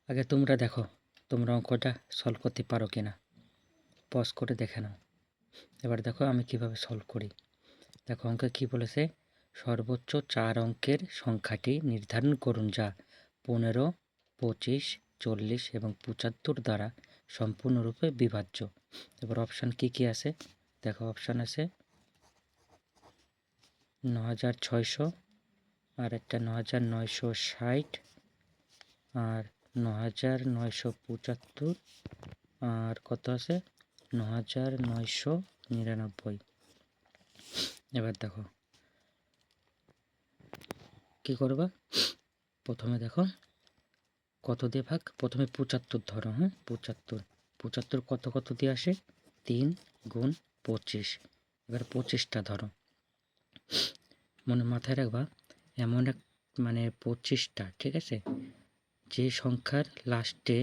আগে তোমরা দেখো তোমরা অঙ্কটা সলভ করতে পারো কিনা, পজ করে দেখে নাও। এবার দেখো আমি কিভাবে সলভ করি। দেখো অঙ্কে কি বলেছে, সর্বোচ্চ 4 অঙ্কের সংখ্যাটি নির্ধারণ করুন যা 15, 25, 40 এবং 75 দ্বারা সম্পূর্ণরূপে বিভাজ্য। এবার অপশান কি আছে দেখো, অপশান আছে 9600, আর একটা 9960, আর 9975, আর কত আছে 9999। এবার দেখো কি করবা, প্রথমে দেখো কত দিয়ে ভাগ, প্রথমে 75 ধরো। হ্যাঁ 75 কত দিয়ে আসে 3 গুণ 25। এবার 25টা ধরো, মনে মাথায় রাখবা এমন এক মানে 25টা, ঠিক আছে, যে সংখ্যার লাস্টে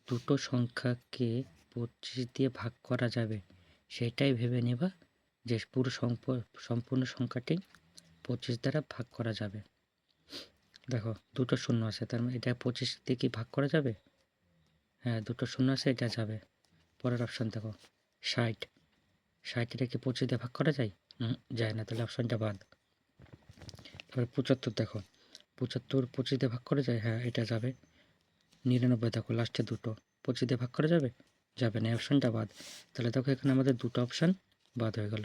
দুটো সংখ্যাকে 25 দিয়ে ভাগ করা যাবে সেটাই ভেবে নেবা যে পুরো সম্পূর্ণ সংখ্যাটি 25 দ্বারা ভাগ করা যাবে। দেখো দুটো শূন্য আছে, তার মানে এটা 25 দিয়ে কি ভাগ করা যাবে? হ্যাঁ দুটো শূন্য আছে, এটা যাবে। পরের অপশান দেখো 60, 60 কি 25 দিয়ে ভাগ করা যায়? যায় না, তাহলে অপশানটা বাদ। তারপরে 75 দেখো, 75 25 দিয়ে ভাগ করা যায়? হ্যাঁ এটা যাবে। 99 দেখো লাস্টে দুটো, 25 দিয়ে ভাগ করা যাবে? যাবে না, অপশানটা বাদ। তাহলে দেখো এখানে আমাদের দুটো অপশান বাদ হয়ে গেল।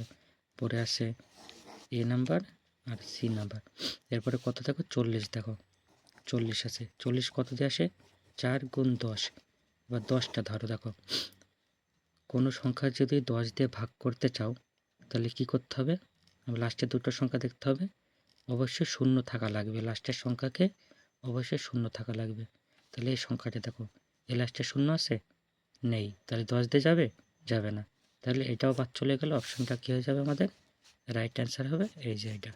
পরে আসে এ নাম্বার আর সি নাম্বার। এরপরে কত দেখো 40, দেখো 40 আছে, 40 কত দিয়ে আসে 4 গুণ 10। এবার 10টা ধরো। দেখো কোনো সংখ্যা যদি 10 দিয়ে ভাগ করতে চাও তাহলে কি করতে হবে, লাস্টের দুটো সংখ্যা দেখতে হবে, অবশ্যই শূন্য থাকা লাগবে, লাস্টের সংখ্যাকে অবশ্যই শূন্য থাকা লাগবে। তাহলে এই সংখ্যাটা দেখো এই লাস্টে শূন্য আছে নেই, তাহলে 10 দিয়ে যাবে? যাবে না, তাহলে এটাও বাদ চলে গেল। অপশনটা কী হয়ে যাবে আমাদের? রাইট অ্যান্সার হবে এই যে এটা।